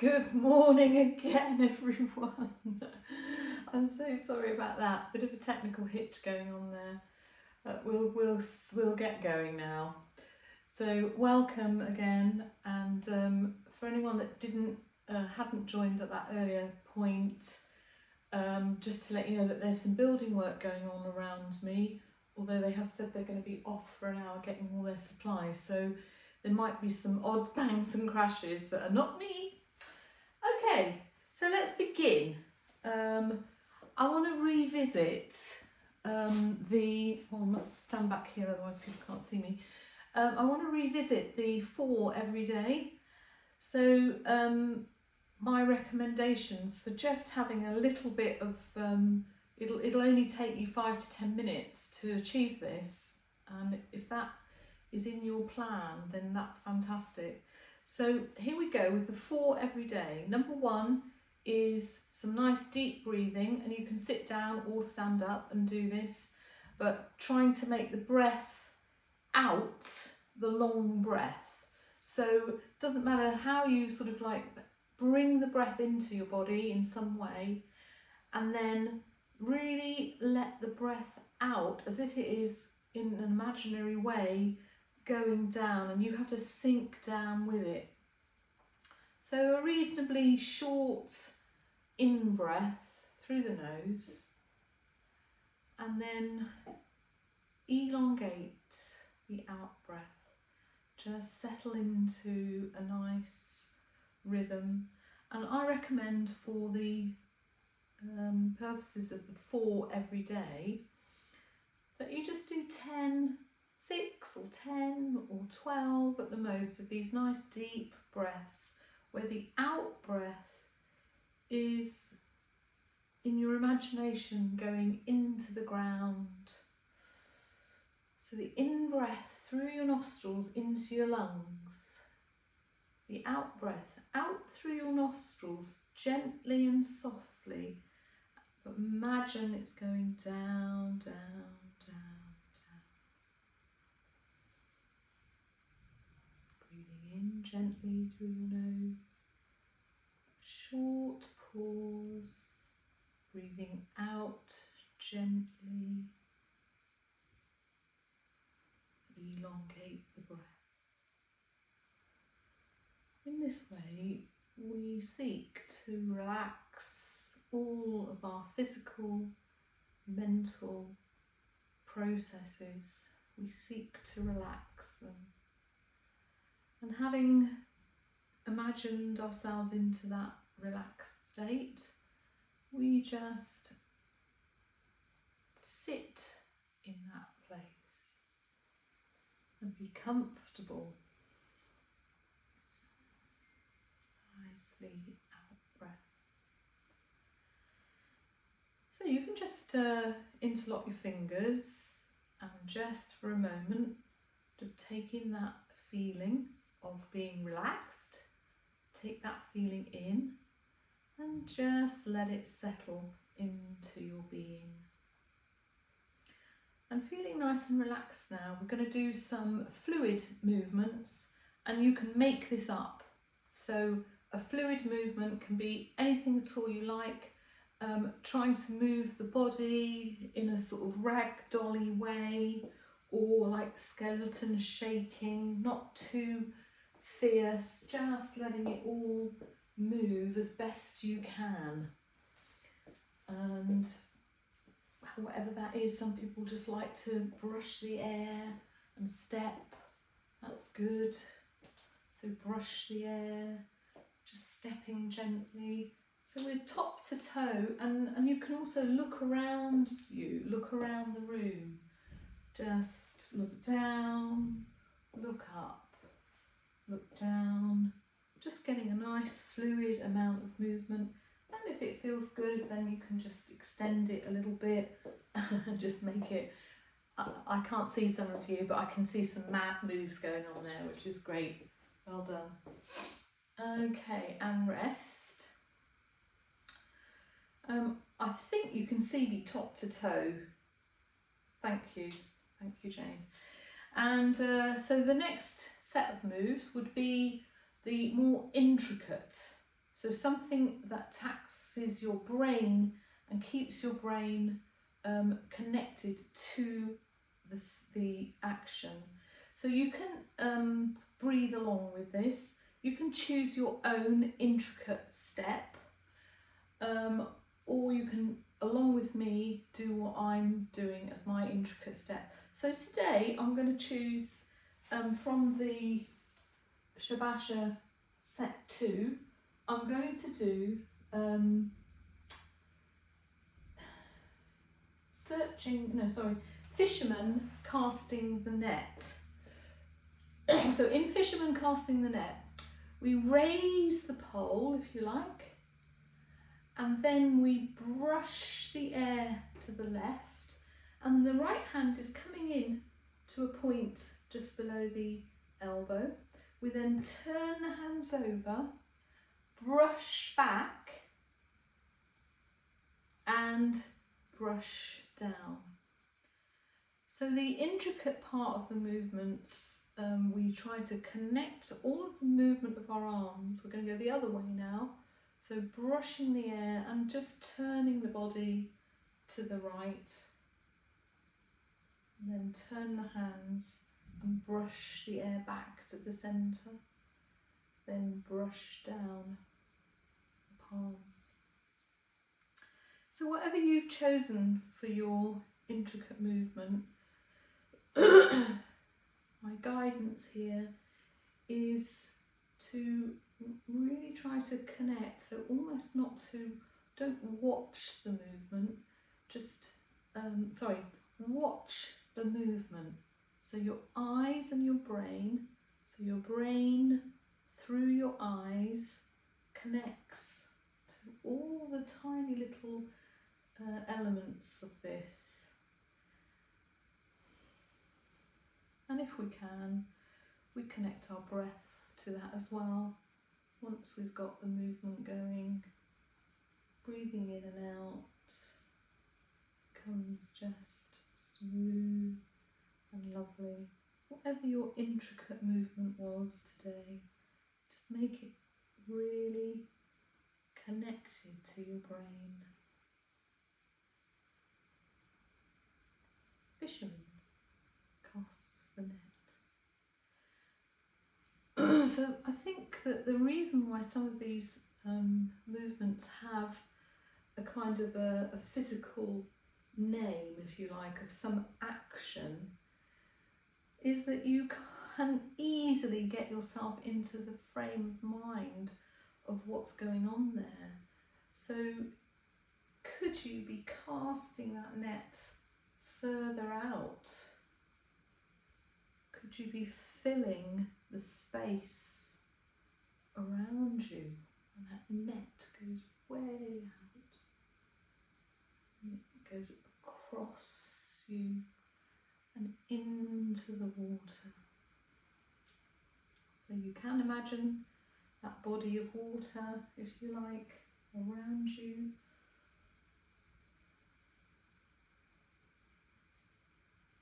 Good morning again, everyone. I'm so sorry about that. Bit of a technical hitch going on there. We'll get going now. So welcome again, and for anyone that hadn't joined at that earlier point, just to let you know that there's some building work going on around me. Although they have said they're going to be off for an hour getting all their supplies, so there might be some odd bangs and crashes that are not me. Okay, so let's begin. I want to revisit I must stand back here, otherwise people can't see me. I want to revisit the 4 every day. So my recommendations for just having a little bit of, it'll only take you 5 to 10 minutes to achieve this. And if that is in your plan, then that's fantastic. So here we go with the 4 every day. Number 1 is some nice deep breathing, and you can sit down or stand up and do this, but trying to make the breath out the long breath. So it doesn't matter how you sort of like bring the breath into your body in some way, and then really let the breath out as if it is in an imaginary way going down, and you have to sink down with it. So a reasonably short in-breath through the nose, and then elongate the out-breath. Just settle into a nice rhythm. And I recommend for the purposes of the 4 every day that you just do 6 or 10 or 12 at the most of these nice deep breaths, where the out breath is in your imagination going into the ground. So the in breath through your nostrils into your lungs, the out breath out through your nostrils gently and softly, but imagine it's going down, down, down, down. Breathing in gently through your nose, short pause, breathing out gently, elongate the breath. In this way, we seek to relax all of our physical, mental processes. We seek to relax them. And having imagined ourselves into that relaxed state, we just sit in that place and be comfortable. Nicely out breath. So you can just interlock your fingers and just for a moment just take in that feeling of being relaxed. Take that feeling in and just let it settle into your being. And feeling nice and relaxed now, we're going to do some fluid movements, and you can make this up. So a fluid movement can be anything at all you like, trying to move the body in a sort of ragdolly way, or like skeleton shaking, not too fierce, just letting it all move as best you can. And whatever that is, some people just like to brush the air and step. That's good. So brush the air, just stepping gently. So we're top to toe, and you can also look around you, look around the room. Just look down, look up, look down, just getting a nice fluid amount of movement. And if it feels good, then you can just extend it a little bit and just make it, I can't see some of you, but I can see some mad moves going on there, which is great. Well done. Okay, and rest. I think you can see me top to toe. Thank you, Jane. And so the next set of moves would be the more intricate So something that taxes your brain and keeps your brain connected to the action. So you can breathe along with this. You can choose your own intricate step, or you can, along with me, do what I'm doing as my intricate step. So today I'm going to choose from the Shabasha set 2, I'm going to do fisherman casting the net. So in fisherman casting the net, we raise the pole, if you like, and then we brush the air to the left, and the right hand is coming in to a point just below the elbow. We then turn the hands over, brush back, and brush down. So the intricate part of the movements, we try to connect all of the movement of our arms. We're going to go the other way now. So brushing the air and just turning the body to the right. And then turn the hands and brush the air back to the centre. Then brush down the palms. So whatever you've chosen for your intricate movement, my guidance here is to really try to connect, so almost don't watch the movement, just, watch the movement. So your eyes and your brain, so your brain through your eyes connects to all the tiny little elements of this. And if we can, we connect our breath to that as well. Once we've got the movement going, breathing in and out comes just smooth and lovely. Whatever your intricate movement was today, just make it really connected to your brain. Fisherman casts the net. So I think that the reason why some of these movements have a kind of a physical name, if you like, of some action, is that you can easily get yourself into the frame of mind of what's going on there. So could you be casting that net further out? Could you be filling the space around you? And that net goes way out. And it goes across you and into the water. So you can imagine that body of water, if you like, around you.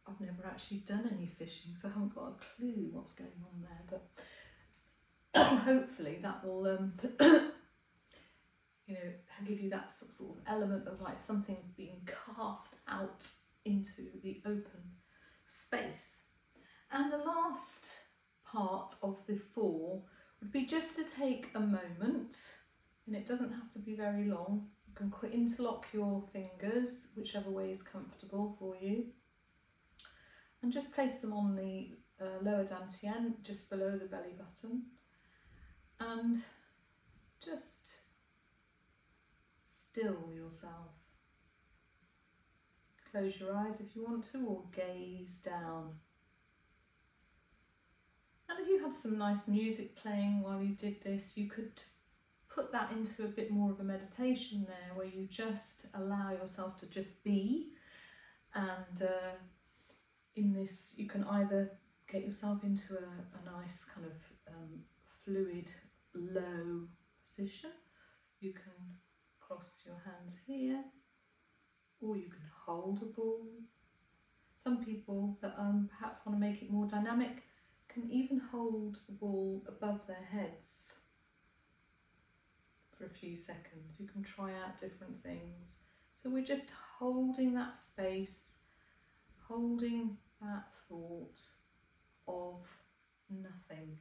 I've never actually done any fishing, so I haven't got a clue what's going on there, but hopefully that will give you that sort of element of like something being cast out into the open space. And the last part of the 4 would be just to take a moment, and it doesn't have to be very long. You can interlock your fingers, whichever way is comfortable for you, and just place them on the lower dantian, just below the belly button, and just still yourself. Close your eyes if you want to, or gaze down. And if you had some nice music playing while you did this, you could put that into a bit more of a meditation there, where you just allow yourself to just be. And in this, you can either get yourself into a nice kind of fluid, low position. You can cross your hands here, or you can hold a ball. Some people that perhaps want to make it more dynamic can even hold the ball above their heads. for a few seconds. You can try out different things. So we're just holding that space, holding that thought of nothing,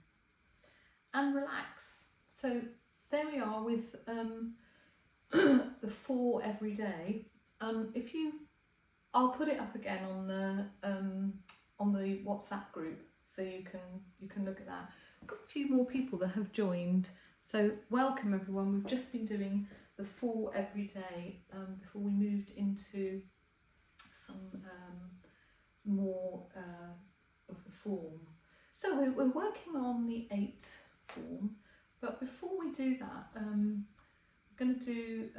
and relax. So there we are with the 4 every day. I'll put it up again on the WhatsApp group, so you can look at that. I've got a few more people that have joined, so welcome everyone. We've just been doing the 4 every day before we moved into some more of the form. So we're working on the 8 form, but before we do that, I'm going to do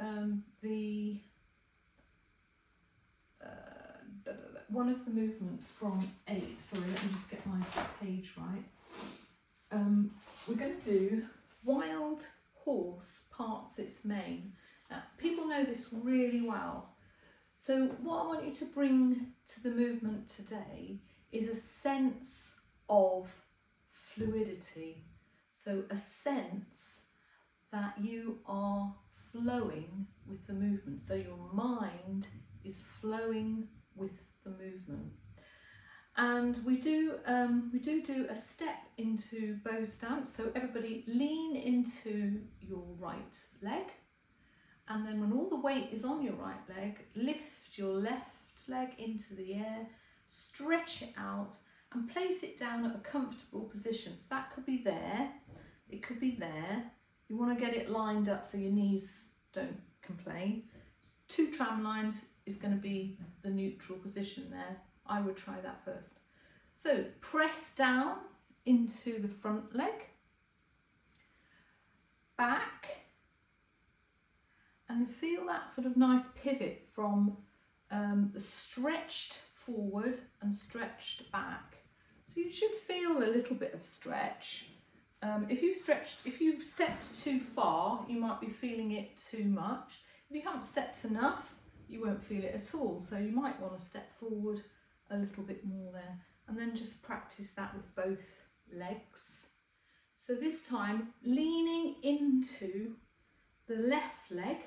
one of the movements from 8. Sorry, let me just get my page right. We're going to do wild horse parts its mane. Now, people know this really well. So what I want you to bring to the movement today is a sense of fluidity. So a sense that you are flowing with the movement. So your mind is flowing with the movement. And we do a step into bow stance. So everybody lean into your right leg. And then when all the weight is on your right leg, lift your left leg into the air, stretch it out and place it down at a comfortable position. So that could be there, it could be there. You want to get it lined up so your knees don't complain. 2 tram lines is going to be the neutral position there. I would try that first. So press down into the front leg, back, and feel that sort of nice pivot from the stretched forward and stretched back. So you should feel a little bit of stretch. If you've stepped too far, you might be feeling it too much. If you haven't stepped enough, you won't feel it at all. So you might want to step forward a little bit more there, and then just practice that with both legs. So this time, leaning into the left leg,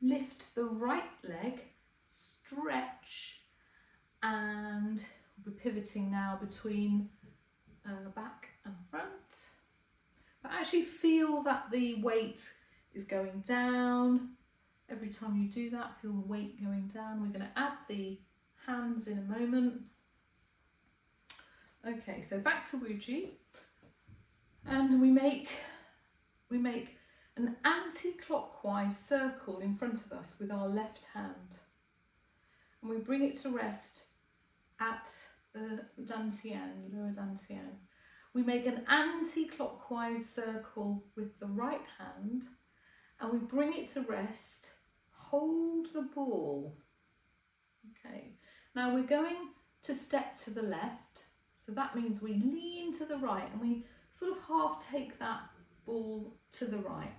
lift the right leg, stretch, and we're pivoting now between back and front. But actually feel that the weight is going down. Every time you do that, feel the weight going down. We're going to add the hands in a moment. Okay, so back to Wuji, and we make an anti-clockwise circle in front of us with our left hand, and we bring it to rest at the dantian, lower dantian. We make an anti-clockwise circle with the right hand, and we bring it to rest. Hold the ball. Okay, now we're going to step to the left, so that means we lean to the right and we sort of half take that ball to the right.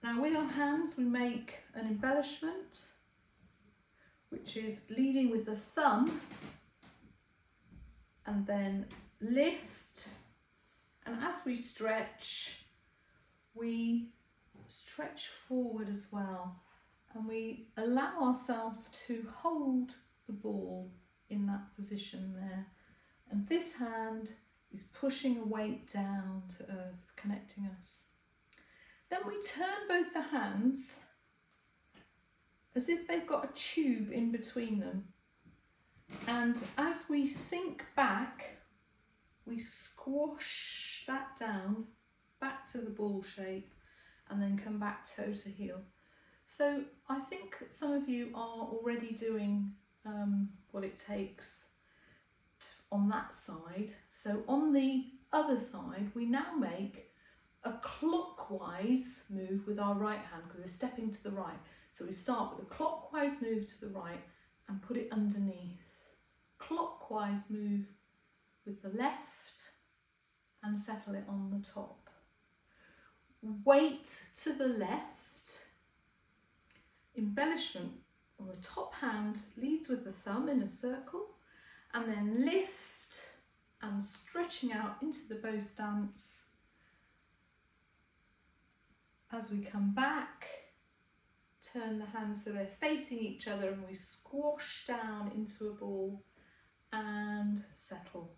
Now with our hands we make an embellishment, which is leading with the thumb and then lift, and as we stretch forward as well, and we allow ourselves to hold the ball in that position there, and this hand is pushing a weight down to earth, connecting us. Then we turn both the hands as if they've got a tube in between them, and as we sink back we squash that down back to the ball shape and then come back toe to heel. So I think some of you are already doing what it takes on that side. So on the other side we now make a clockwise move with our right hand, because we're stepping to the right. So we start with a clockwise move to the right and put it underneath. Clockwise move with the left and settle it on the top. Weight to the left. Embellishment on the top hand leads with the thumb in a circle, and then lift and stretching out into the bow stance. As we come back, turn the hands so they're facing each other and we squash down into a ball and settle.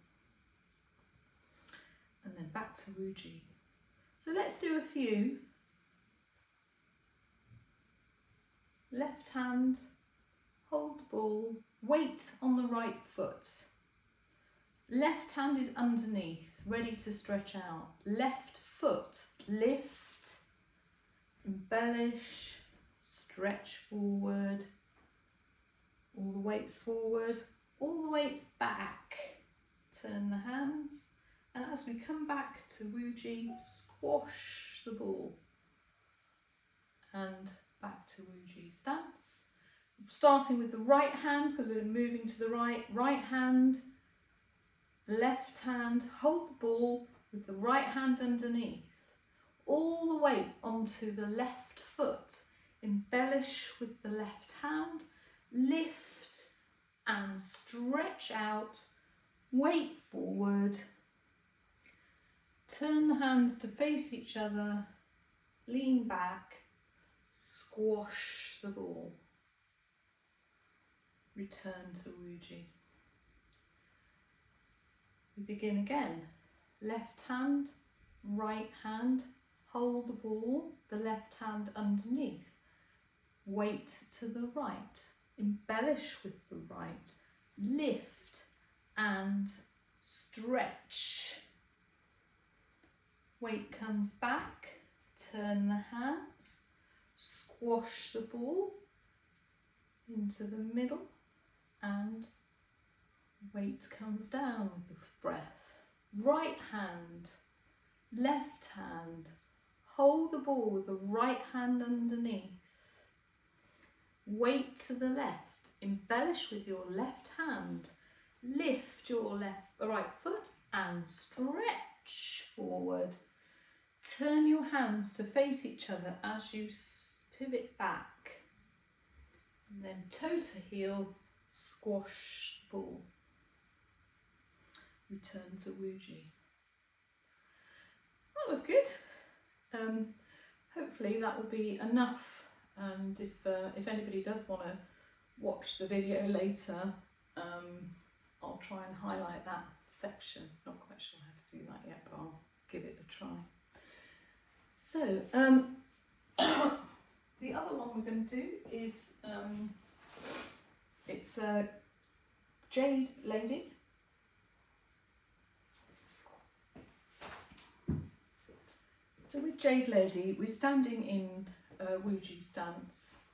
And then back to Wuji. So let's do a few. Left hand, hold the ball, weight on the right foot. Left hand is underneath, ready to stretch out. Left foot, lift, embellish, stretch forward. All the weights forward, all the weights back. Turn the hands, and as we come back to Wuji, squash the ball. And back to Wuji stance. Starting with the right hand, because we're moving to the right. Right hand, left hand, hold the ball with the right hand underneath. All the weight onto the left foot. Embellish with the left hand. Lift and stretch out. Weight forward. Turn the hands to face each other. Lean back. Squash the ball. Return to Wuji. We begin again. Left hand, right hand, hold the ball, the left hand underneath. Weight to the right, embellish with the right, lift and stretch. Weight comes back, turn the hands, squash the ball into the middle and weight comes down with the breath. Right hand, left hand, hold the ball with the right hand underneath. Weight to the left, embellish with your left hand, lift your right foot and stretch forward. Turn your hands to face each other as you pivot back. And then toe to heel, squash the ball. Return to Wuji. That was good. Hopefully that will be enough. And if anybody does want to watch the video later, I'll try and highlight that section. Not quite sure how to do that yet, but I'll give it a try. So the other one we're going to do is it's a Jade Lady. So with Jade Lady, we're standing in Wuji stance,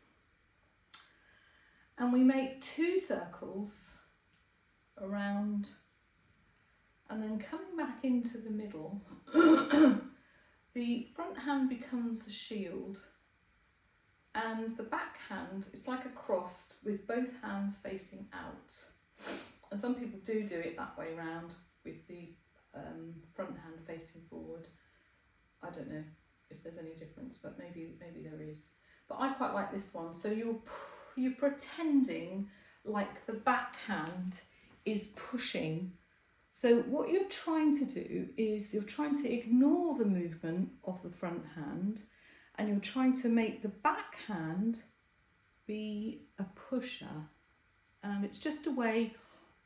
and we make 2 circles around, and then coming back into the middle, the front hand becomes a shield, and the back hand is like a cross with both hands facing out. And some people do it that way round with the front hand facing forward. I don't know if there's any difference, but maybe there is. But I quite like this one. So you're pretending like the back hand is pushing. So what you're trying to do is you're trying to ignore the movement of the front hand, and you're trying to make the back hand be a pusher. And it's just a way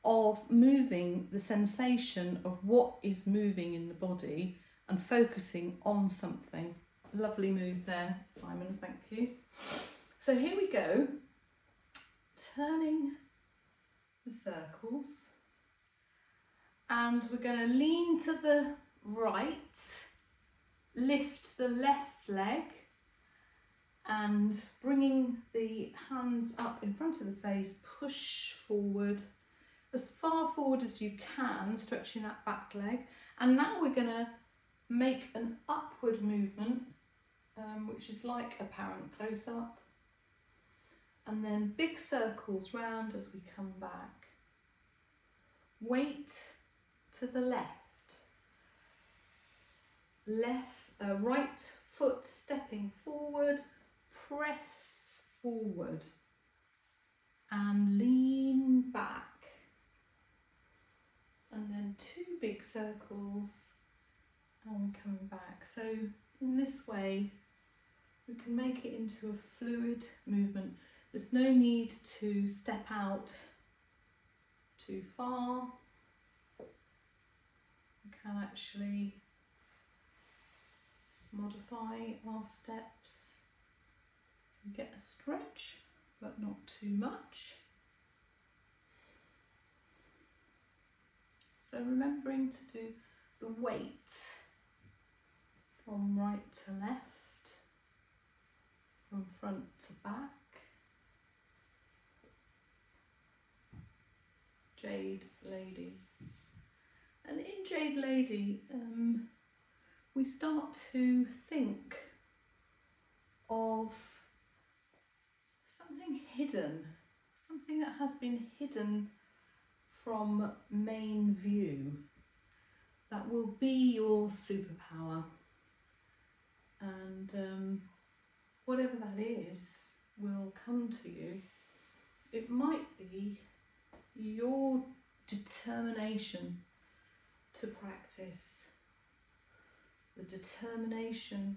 of moving the sensation of what is moving in the body and focusing on something. Lovely move there, Simon, thank you. So here we go, turning the circles, and we're going to lean to the right, lift the left leg, and bringing the hands up in front of the face, push forward as far forward as you can, stretching that back leg. And now we're going to make an upward movement, which is like apparent close-up, and then big circles round as we come back. Weight to the left, right foot stepping forward, press forward and lean back, and then 2 big circles and come back. So in this way we can make it into a fluid movement. There's no need to step out too far. We can actually modify our steps to get a stretch, but not too much. So remembering to do the weight from right to left, from front to back. Jade Lady. And in Jade Lady, we start to think of something hidden, something that has been hidden from main view, that will be your superpower. And whatever that is will come to you. It might be your determination to practice. The determination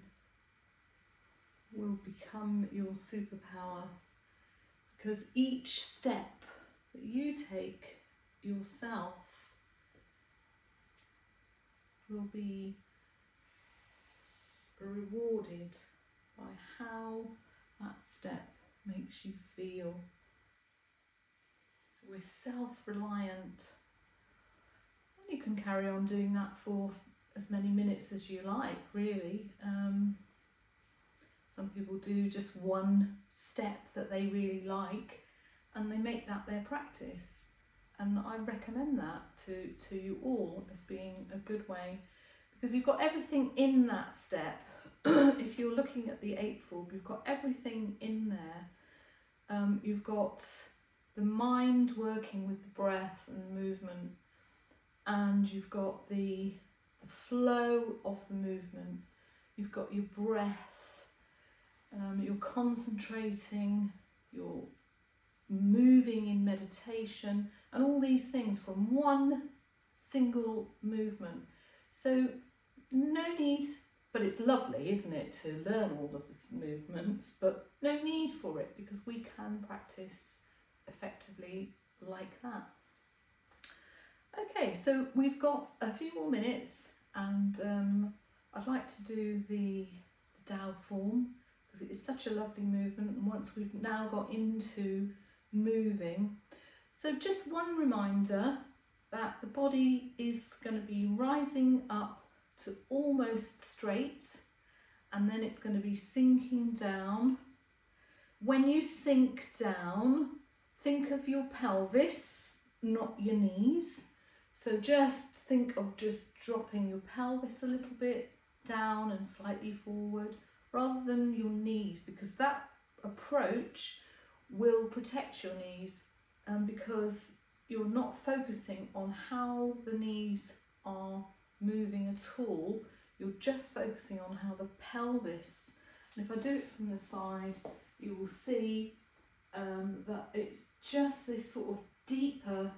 will become your superpower, because each step that you take yourself will be rewarded by how that step makes you feel. So we're self-reliant. You can carry on doing that for as many minutes as you like, really. Some people do just one step that they really like and they make that their practice. And I recommend that to you all as being a good way, because you've got everything in that step. If you're looking at the Eightfold, you've got everything in there. You've got the mind working with the breath and movement, and you've got the flow of the movement. You've got your breath, you're concentrating, you're moving in meditation, and all these things from one single movement. So no need, but it's lovely, isn't it, to learn all of the movements, but no need for it, because we can practice effectively like that. Okay, so we've got a few more minutes, and I'd like to do the Tao form, because it is such a lovely movement, and once we've now got into moving, so just one reminder that the body is going to be rising up to almost straight, and then it's going to be sinking down. When you sink down, think of your pelvis, not your knees. So just think of just dropping your pelvis a little bit down and slightly forward, rather than your knees, because that approach will protect your knees, because you're not focusing on how the knees are moving at all. You're just focusing on how the pelvis, and if I do it from the side, you will see that it's just this sort of deeper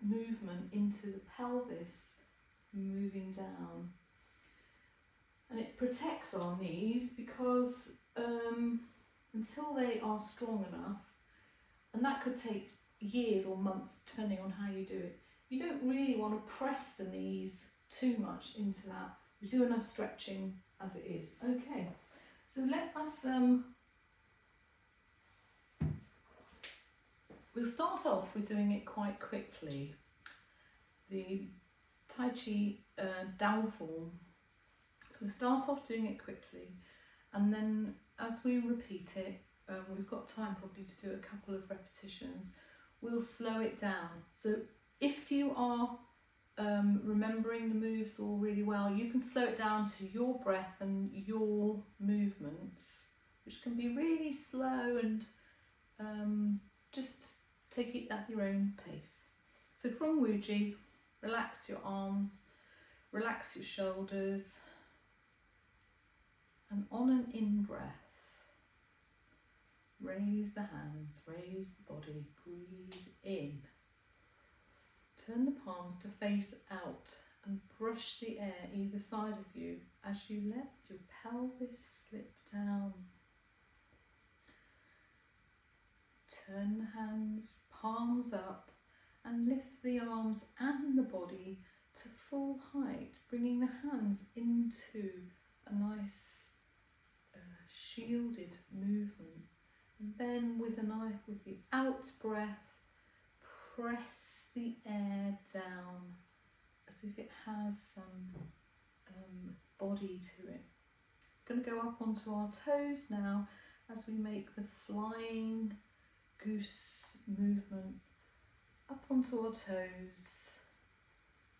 movement into the pelvis, moving down, and it protects our knees, because until they are strong enough, and that could take years or months depending on how you do it, you don't really want to press the knees too much into that. We do enough stretching as it is. Okay, so let us we'll start off with doing it quite quickly, the Tai Chi Tao form. So we'll start off doing it quickly, and then as we repeat it, we've got time probably to do a couple of repetitions, we'll slow it down. So if you are remembering the moves all really well, you can slow it down to your breath and your movements, which can be really slow, and just take it at your own pace. So from Wuji, relax your arms, relax your shoulders, and on an in-breath, raise the hands, raise the body, breathe in Turn the palms to face out and brush the air either side of you as you let your pelvis slip down. Turn the hands, palms up, and lift the arms and the body to full height, bringing the hands into a nice shielded movement. And then with the out breath, press the air down as if it has some body to it. Going to go up onto our toes now as we make the flying goose movement up onto our toes,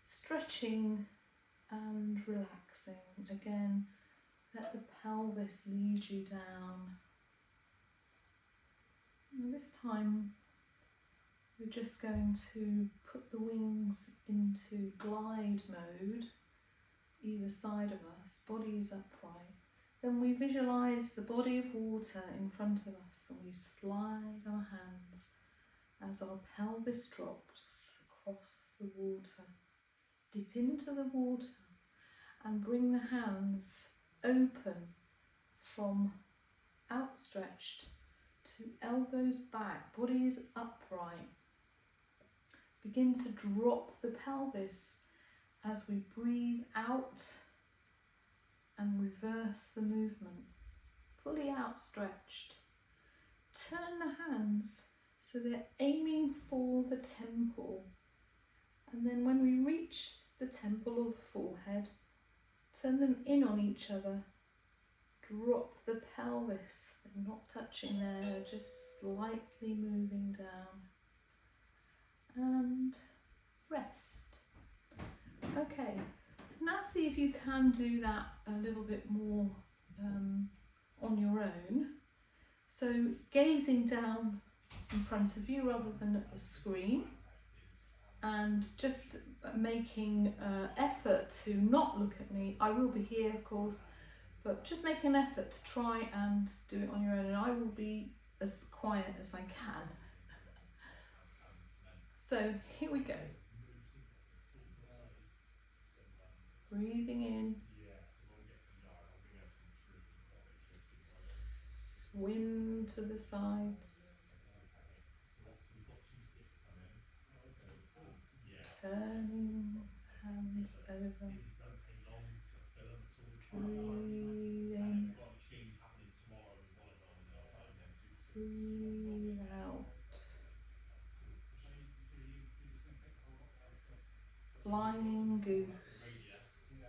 stretching and relaxing. Again, let the pelvis lead you down. And this time we're just going to put the wings into glide mode, either side of us, body is upright. Then we visualise the body of water in front of us and we slide our hands as our pelvis drops across the water. Dip into the water and bring the hands open from outstretched to elbows back, body is upright. Begin to drop the pelvis as we breathe out and reverse the movement, fully outstretched. Turn the hands so they're aiming for the temple, and then when we reach the temple or the forehead, turn them in on each other. Drop the pelvis, they're not touching there, they're just slightly moving down. And rest. Okay, so now see if you can do that a little bit more on your own. So gazing down in front of you rather than at the screen, and just making effort to not look at me. I will be here, of course, but just make an effort to try and do it on your own, and I will be as quiet as I can. So here we go. Breathing in. Swim to the sides. Turning hands over. Breathing. Breathe out. Flying goose.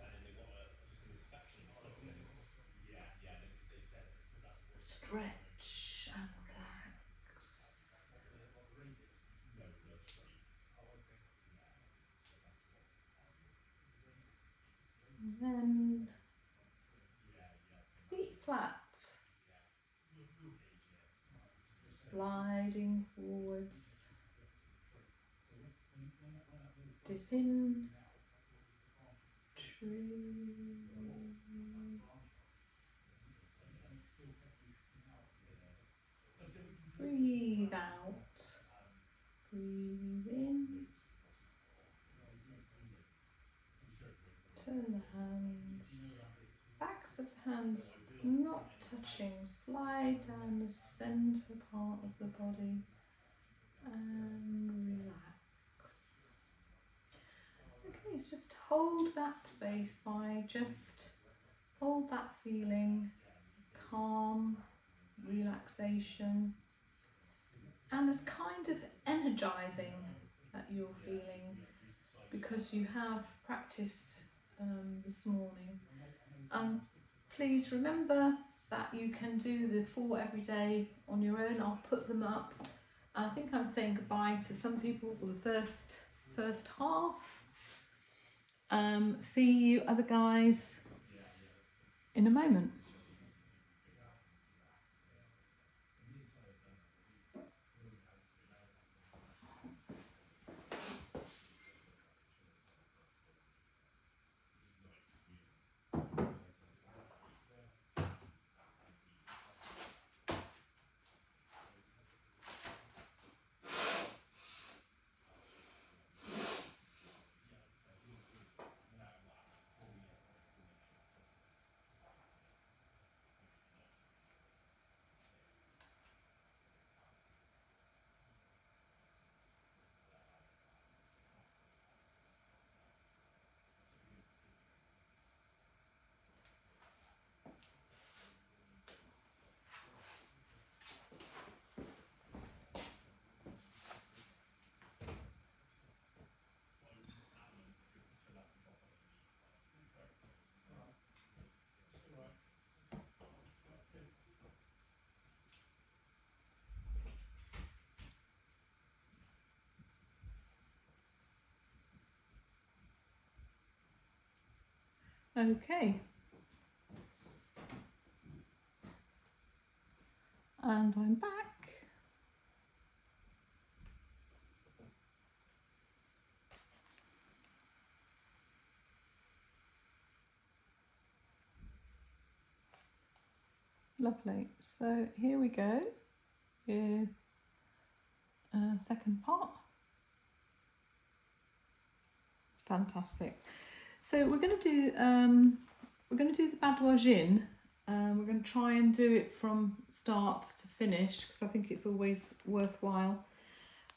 Stretch and relax. And then feet flat. Sliding forwards. Dip in. Breathe out. Breathe in. Turn the hands, backs of the hands not touching. Slide down the centre part of the body and relax. Okay, so just hold that space by just hold that feeling of calm, relaxation, and this kind of energizing that you're feeling because you have practiced this morning. Please remember that you can do the 4 every day on your own. I'll put them up. I think I'm saying goodbye to some people for the first half. See you other guys in a moment. Okay. And I'm back. Lovely. So here we go with second part. Fantastic. So we're going to do the Baudouin. We're going to try and do it from start to finish because I think it's always worthwhile.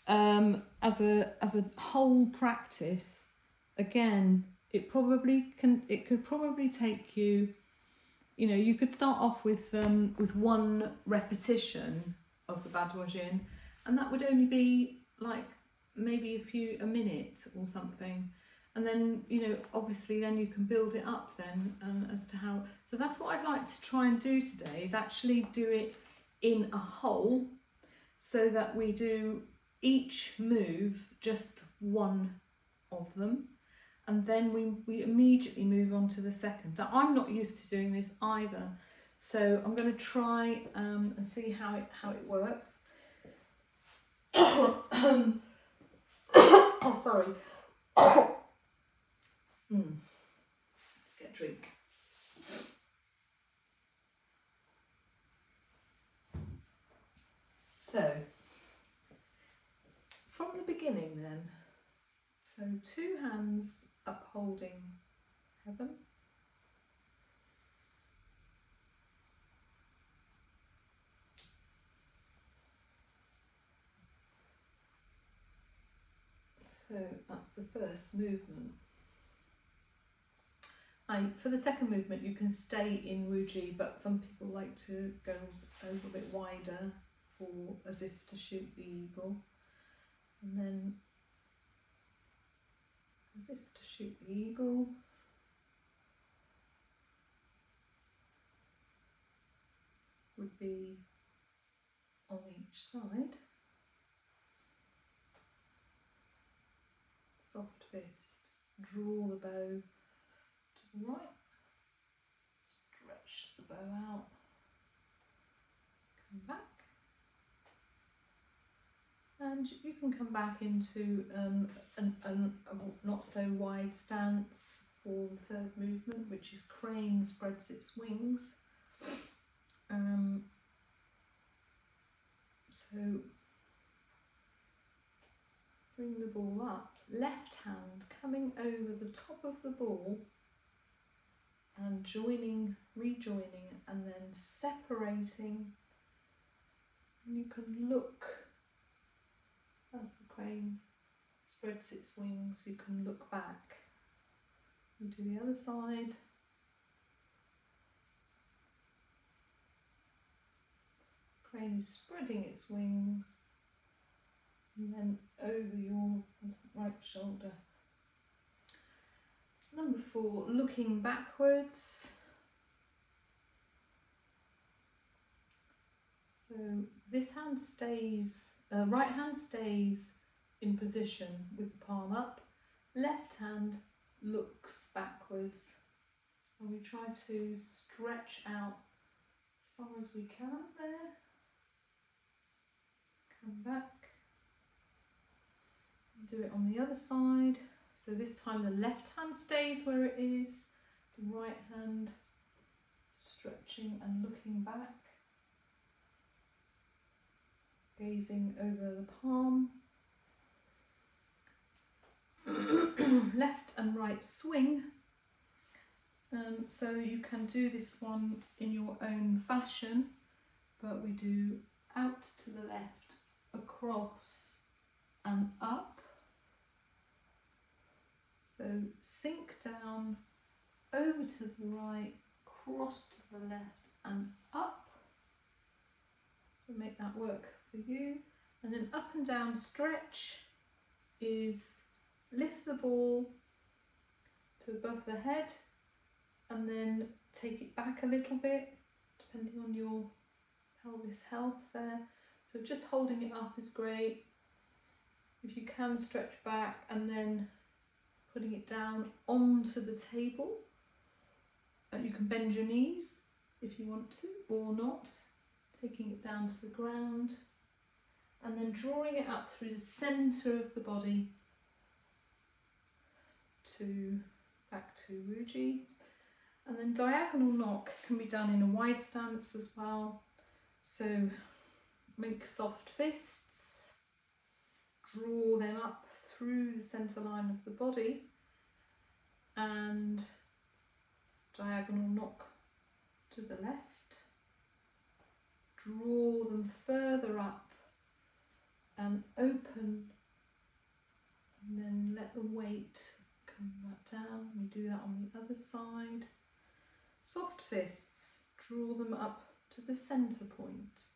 As a whole practice, again, it could probably take you. You know, you could start off with one repetition of the Baudouin, and that would only be like maybe a minute or something. And then, you know, obviously then you can build it up then as to how. So that's what I'd like to try and do today, is actually do it in a whole, so that we do each move just one of them, and then we immediately move on to the second. Now, I'm not used to doing this either, so I'm going to try and see how it works. Oh, sorry. Just get a drink. So, from the beginning then, so 2 hands upholding heaven. So that's the first movement. For the second movement, you can stay in Wuji, but some people like to go a little bit wider, for as if to shoot the eagle, and then as if to shoot the eagle. Would be on each side. Soft fist, draw the bow to the right, stretch the bow out, come back, and you can come back into a not so wide stance for the third movement, which is crane spreads its wings. So bring the ball up, left hand coming over the top of the ball and rejoining and then separating. And you can look as the crane spreads its wings, you can look back. You do the other side. Crane is spreading its wings, and then over your right shoulder. Number 4, looking backwards. So this hand stays, right hand stays in position with the palm up, left hand looks backwards, and we try to stretch out as far as we can there. Come back, do it on the other side. So this time the left hand stays where it is, the right hand stretching and looking back, gazing over the palm. Left and right swing. So you can do this one in your own fashion, but we do out to the left, across and up. So sink down, over to the right, cross to the left and up. So make that work for you. And then up and down stretch is lift the ball to above the head and then take it back a little bit, depending on your pelvis health there. So just holding it up is great. If you can stretch back and then putting it down onto the table. You can bend your knees if you want to, or not, taking it down to the ground, and then drawing it up through the centre of the body to back to Ujjayi. And then diagonal knock can be done in a wide stance as well. So make soft fists, draw them up through the centre line of the body, and diagonal knock to the left. Draw them further up and open, and then let the weight come back down. We do that on the other side. Soft fists, draw them up to the centre point.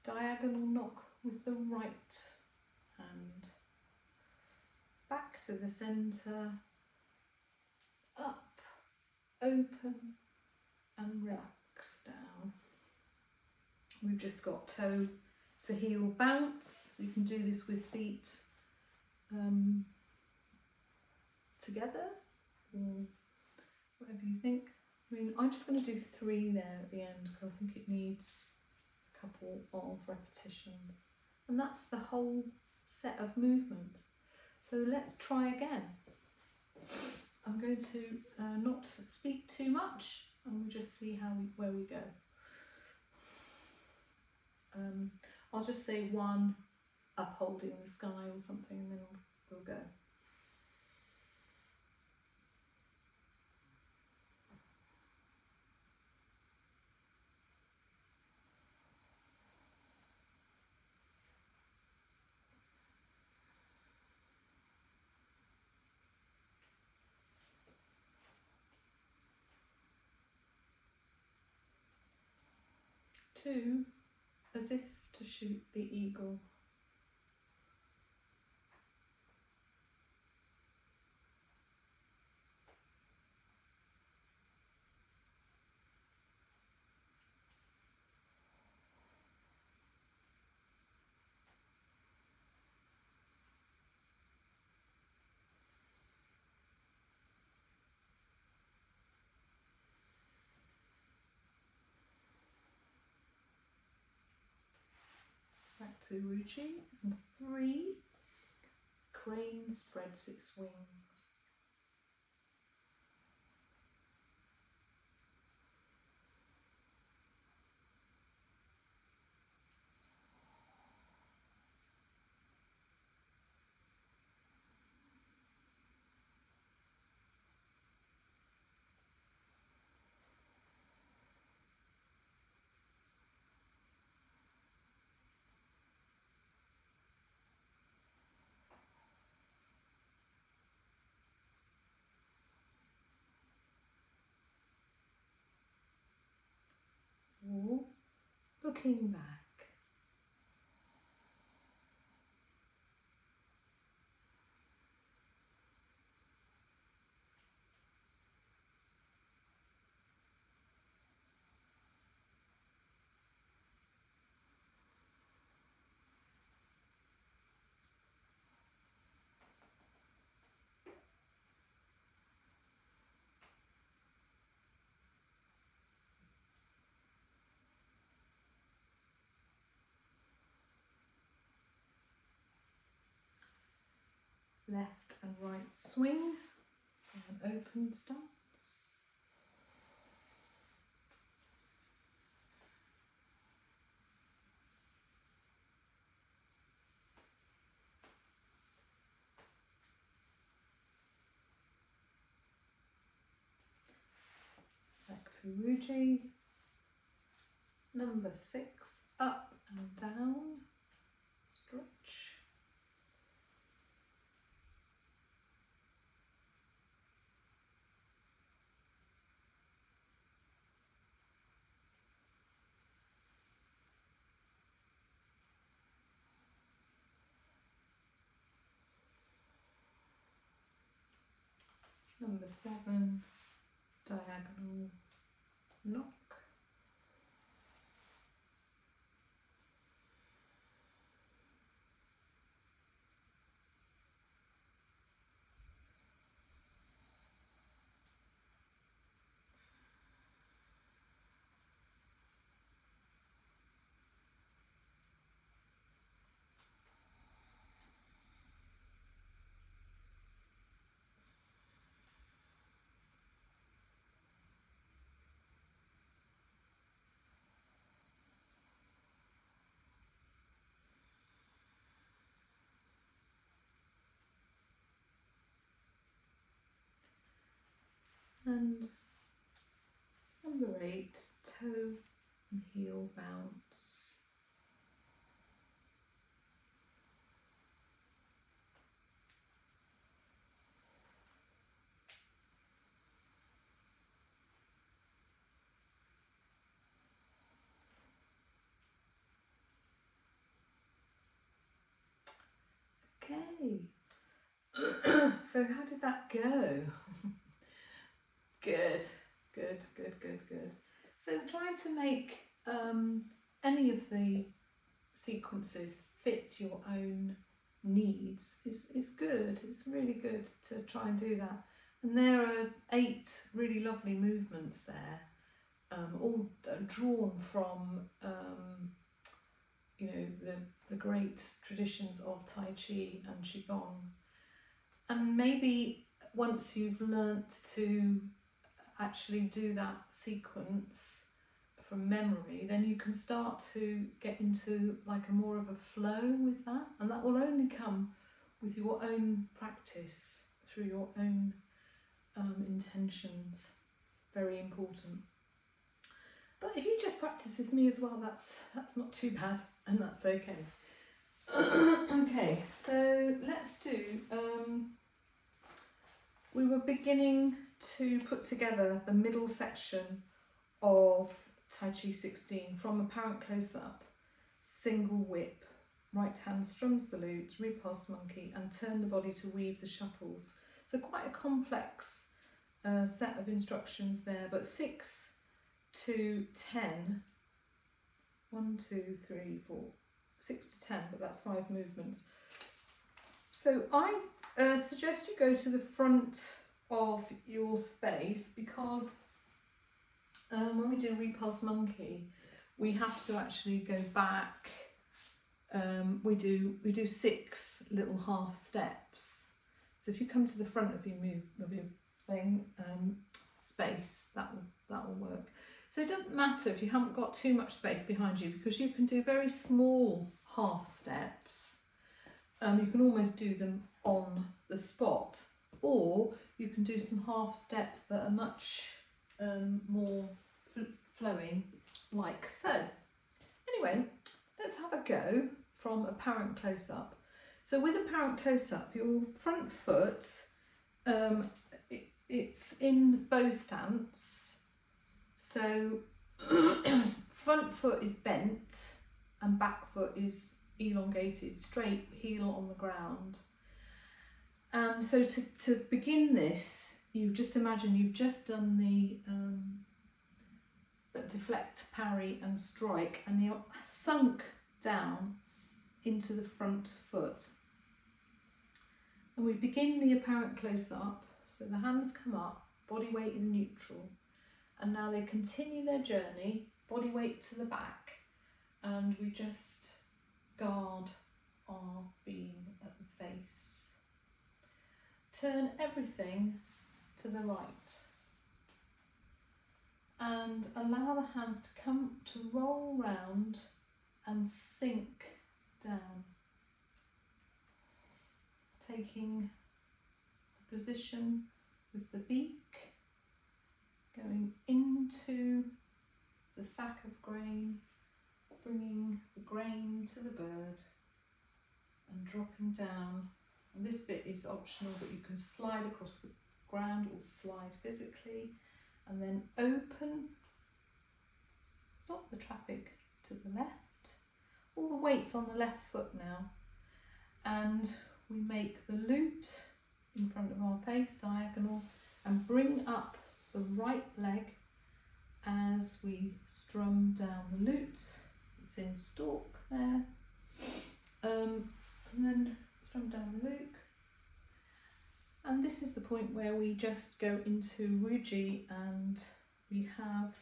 Diagonal knock with the right hand. Back to the centre, up, open and relax down. We've just got toe to heel bounce. So you can do this with feet together or whatever you think. I mean, I'm just going to do 3 there at the end because I think it needs a couple of repetitions. And that's the whole set of movements. So let's try again. I'm going to not speak too much and we'll just see where we go. I'll just say 1 upholding the sky or something and then we'll go. Two, as if to shoot the eagle. Back to Ujjayi, and 3, crane spreads its wings. Or looking back. Left and right swing, and open stance. Back to Ujjayi. Number 6, up and down, stretch. Number 7, diagonal knock. And number 8, toe and heel bounce. Okay. So how did that go? Good, good, good, good, good. So trying to make any of the sequences fit your own needs is good. It's really good to try and do that. And there are 8 really lovely movements there, all drawn from you know, the great traditions of Tai Chi and Qigong. And maybe once you've learnt to actually do that sequence from memory, then you can start to get into like a more of a flow with that, and that will only come with your own practice, through your own intentions. Very important. But if you just practice with me as well, that's not too bad, and that's okay. Okay, so let's do, we were beginning to put together the middle section of Tai Chi 16 from apparent close-up, single whip, right hand strums the lute, repulse monkey, and turn the body to weave the shuttles. So quite a complex set of instructions there, but 6 to 10, 1, 2, 3, 4, 6 to 10, but that's 5 movements. So I suggest you go to the front of your space, because when we do repulse monkey, we have to actually go back. We do 6 little half steps. So if you come to the front of your thing, space, that will work. So it doesn't matter if you haven't got too much space behind you, because you can do very small half steps. You can almost do them on the spot, or you can do some half steps that are much more flowing, like so. Anyway, let's have a go from apparent close-up. So with apparent close-up, your front foot, it's in bow stance. So front foot is bent and back foot is elongated, straight heel on the ground. And so to begin this, you just imagine you've just done the deflect, parry and strike, and you're sunk down into the front foot. And we begin the apparent close-up, so the hands come up, body weight is neutral, and now they continue their journey, body weight to the back, and we just guard our being at the face. Turn everything to the right and allow the hands to come to roll round and sink down, taking the position with the beak going into the sack of grain, bringing the grain to the bird and dropping down. And this bit is optional, but you can slide across the ground or slide physically, and then open, stop the traffic to the left. All the weight's on the left foot now, and we make the lute in front of our face, diagonal, and bring up the right leg as we strum down the lute. It's in stalk there, and then strum down the lute. And this is the point where we just go into Wuji, and we have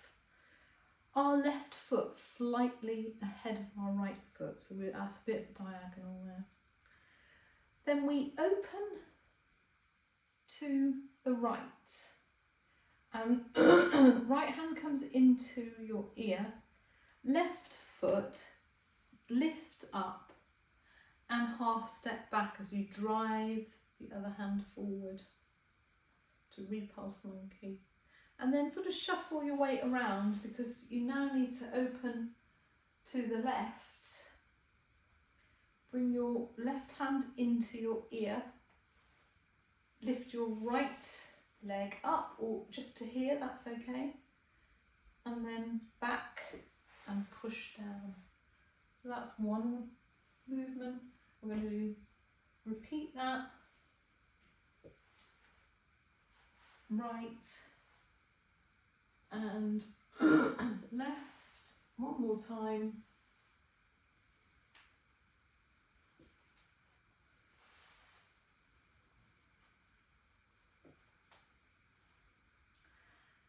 our left foot slightly ahead of our right foot, so we're at a bit diagonal there. Then we open to the right, and right hand comes into your ear, left foot lift up and half step back as you drive the other hand forward to repulse monkey. And then sort of shuffle your weight around, because you now need to open to the left. Bring your left hand into your ear. Lift your right leg up, or just to here, that's okay. And then back and push down. So that's one movement. We're going to repeat that. Right and left. One more time.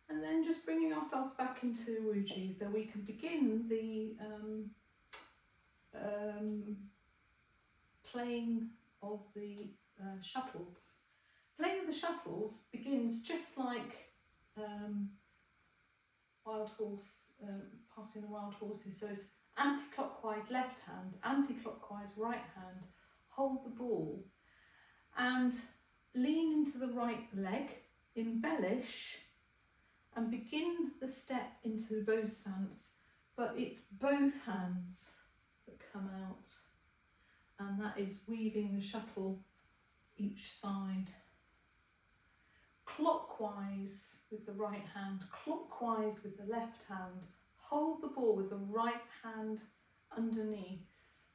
And then just bringing ourselves back into Wuji, so we can begin the playing of the shuttles. Playing of the shuttles begins just like Wild Horse, Party in the Wild Horses. So it's anti-clockwise left hand, anti-clockwise right hand, hold the ball and lean into the right leg, embellish and begin the step into bow stance, but it's both hands that come out, and that is weaving the shuttle each side. Clockwise with the right hand, clockwise with the left hand, hold the ball with the right hand underneath.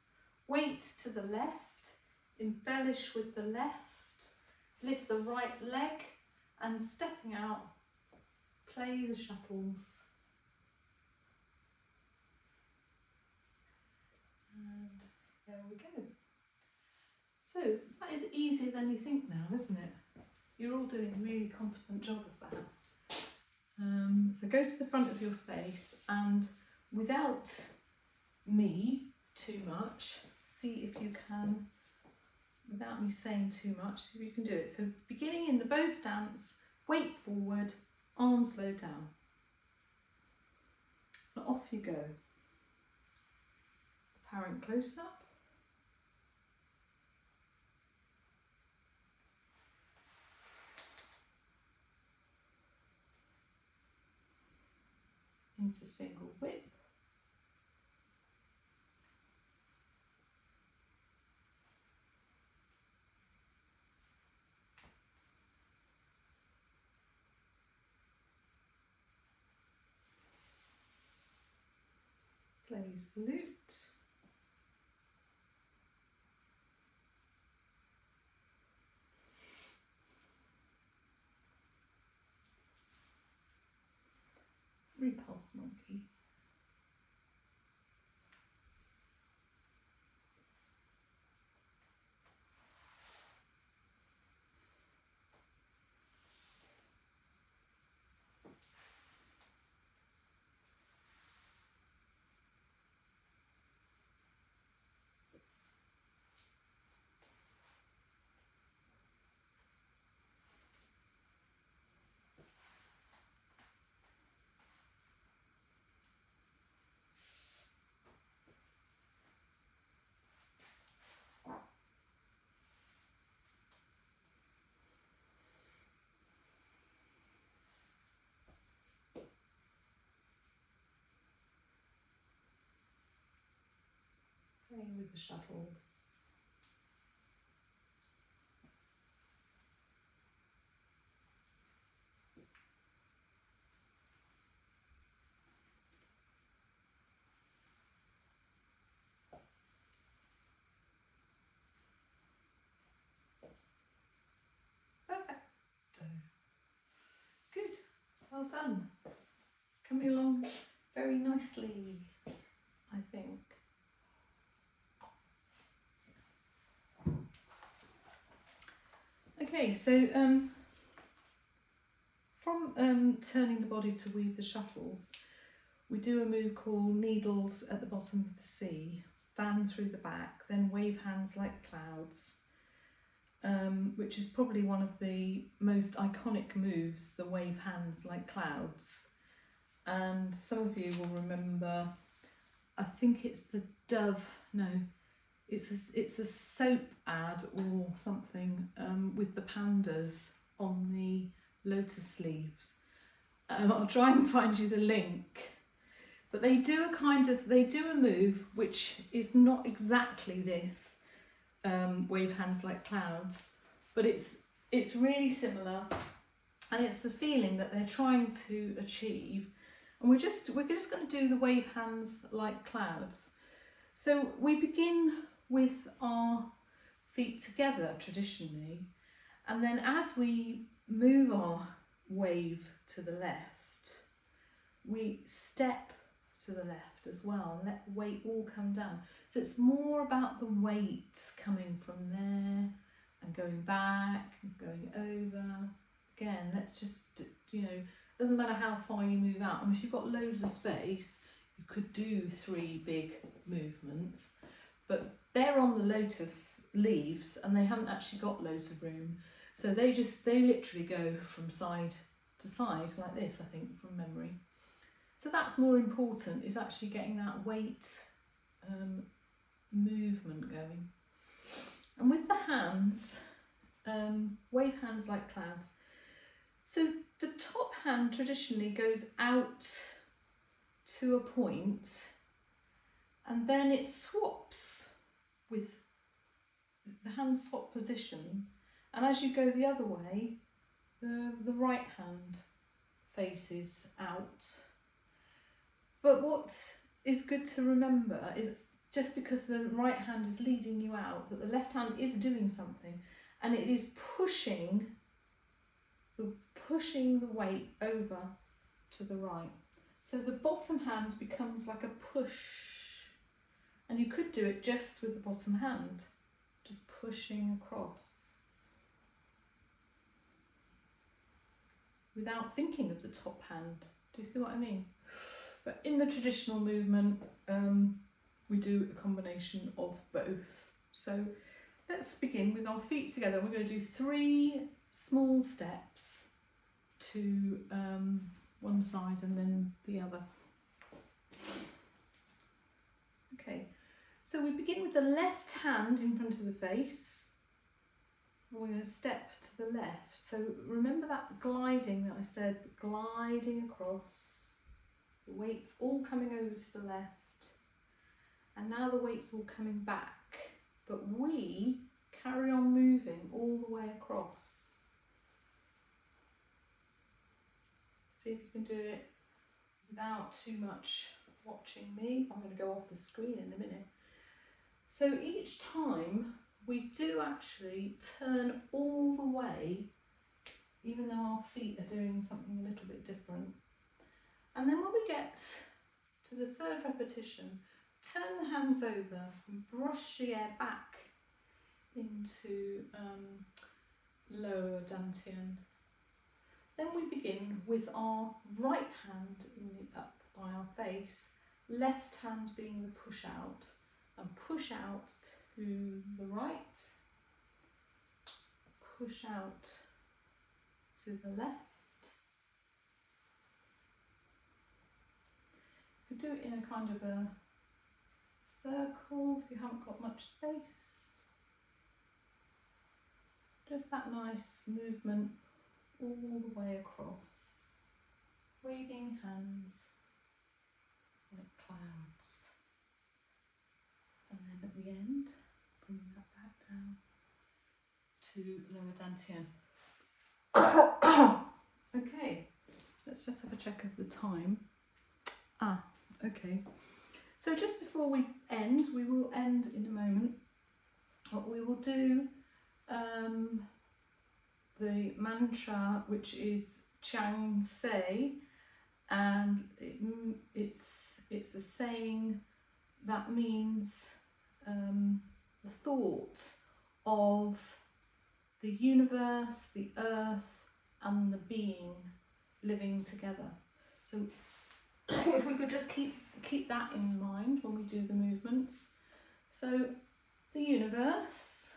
Weight to the left, embellish with the left, lift the right leg and stepping out, play the shuttles. And there we go. So that is easier than you think now, isn't it? You're all doing a really competent job of that. So go to the front of your space and without me too much, see if you can, without me saying too much, see if you can do it. So beginning in the bow stance, weight forward, arms low down. And off you go. Apparent close up. Into single whip. Plays the lute. Repulse monkey. Playing with the shuttles. Perfect. Good. Well done. It's coming along very nicely, I think. Okay, so from turning the body to weave the shuttles, we do a move called needles at the bottom of the sea, fan through the back, then wave hands like clouds, which is probably one of the most iconic moves, the wave hands like clouds. And some of you will remember, I think it's the Dove, no, it's a soap ad or something with the pandas on the lotus sleeves, I'll try and find you the link. But they do a move which is not exactly this, wave hands like clouds, but it's really similar, and it's the feeling that they're trying to achieve. And we're just going to do the wave hands like clouds. So we begin with our feet together traditionally, and then as we move our wave to the left, we step to the left as well and let the weight all come down. So it's more about the weight coming from there and going back and going over. Again, let's just, doesn't matter how far you move out. I mean, if you've got loads of space, you could do 3 big movements, but they're on the lotus leaves and they haven't actually got loads of room. So they literally go from side to side like this, I think, from memory. So that's more important, is actually getting that weight movement going. And with the hands, wave hands like clouds. So the top hand traditionally goes out to a point, and then it swaps with the hands swap position. And as you go the other way, the right hand faces out. But what is good to remember is, just because the right hand is leading you out, that the left hand is doing something, and it is pushing the weight over to the right. So the bottom hand becomes like a push, and you could do it just with the bottom hand, just pushing across without thinking of the top hand. Do you see what I mean? But in the traditional movement, we do a combination of both. So let's begin with our feet together. We're going to do 3 small steps to one side and then the other. Okay, so we begin with the left hand in front of the face. We're going to step to the left. So remember that gliding that I said, gliding across. The weight's all coming over to the left, and now the weight's all coming back, but we carry on moving all the way across. See if you can do it without too much watching me. I'm going to go off the screen in a minute. So each time we do actually turn all the way, even though our feet are doing something a little bit different. And then when we get to the 3rd repetition, turn the hands over and brush the air back into lower dantian. Then we begin with our right hand up by our face, left hand being the push out, and push out to the right, push out to the left. Do it in a kind of a circle if you haven't got much space. Just that nice movement all the way across, waving hands like clouds. And then at the end, bring that back down to lower dantian. Okay, let's just have a check of the time. Okay, so just before we end, we will end in a moment, what we will do the mantra, which is Chang Se, and it's a saying that means the thought of the universe, the earth and the being living together. So if we could just keep that in mind when we do the movements. So the universe,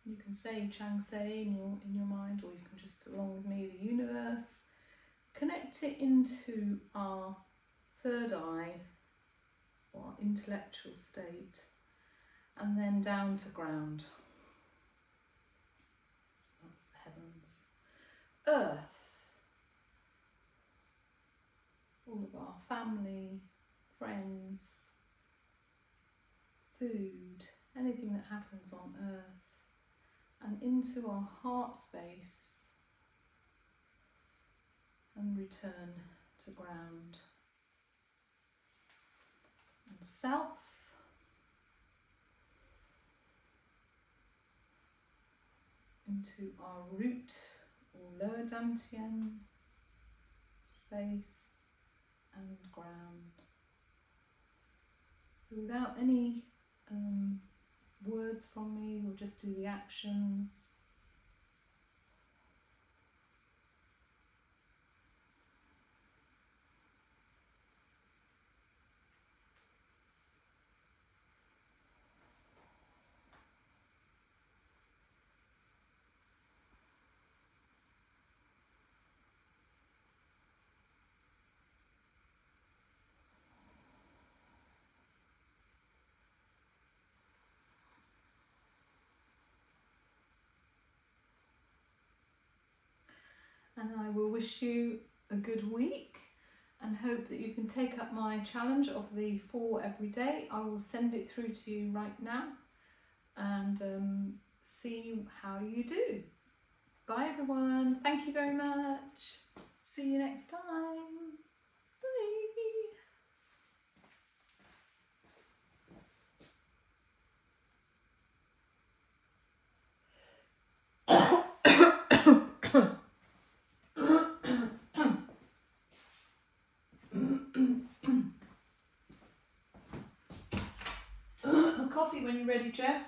you can say Chang Se in your mind, or you can just, along with me, the universe. Connect it into our 3rd eye, or our intellectual state, and then down to ground. That's the heavens. earth, all of our family, friends, food, anything that happens on earth, and into our heart space and return to ground. And self, into our root or lower dantian space and ground. So without any words from me, we'll just do the actions. And I will wish you a good week and hope that you can take up my challenge of the 4 every day. I will send it through to you right now and see how you do. Bye everyone. Thank you very much. See you next time. Coffee when you're ready, Jeff.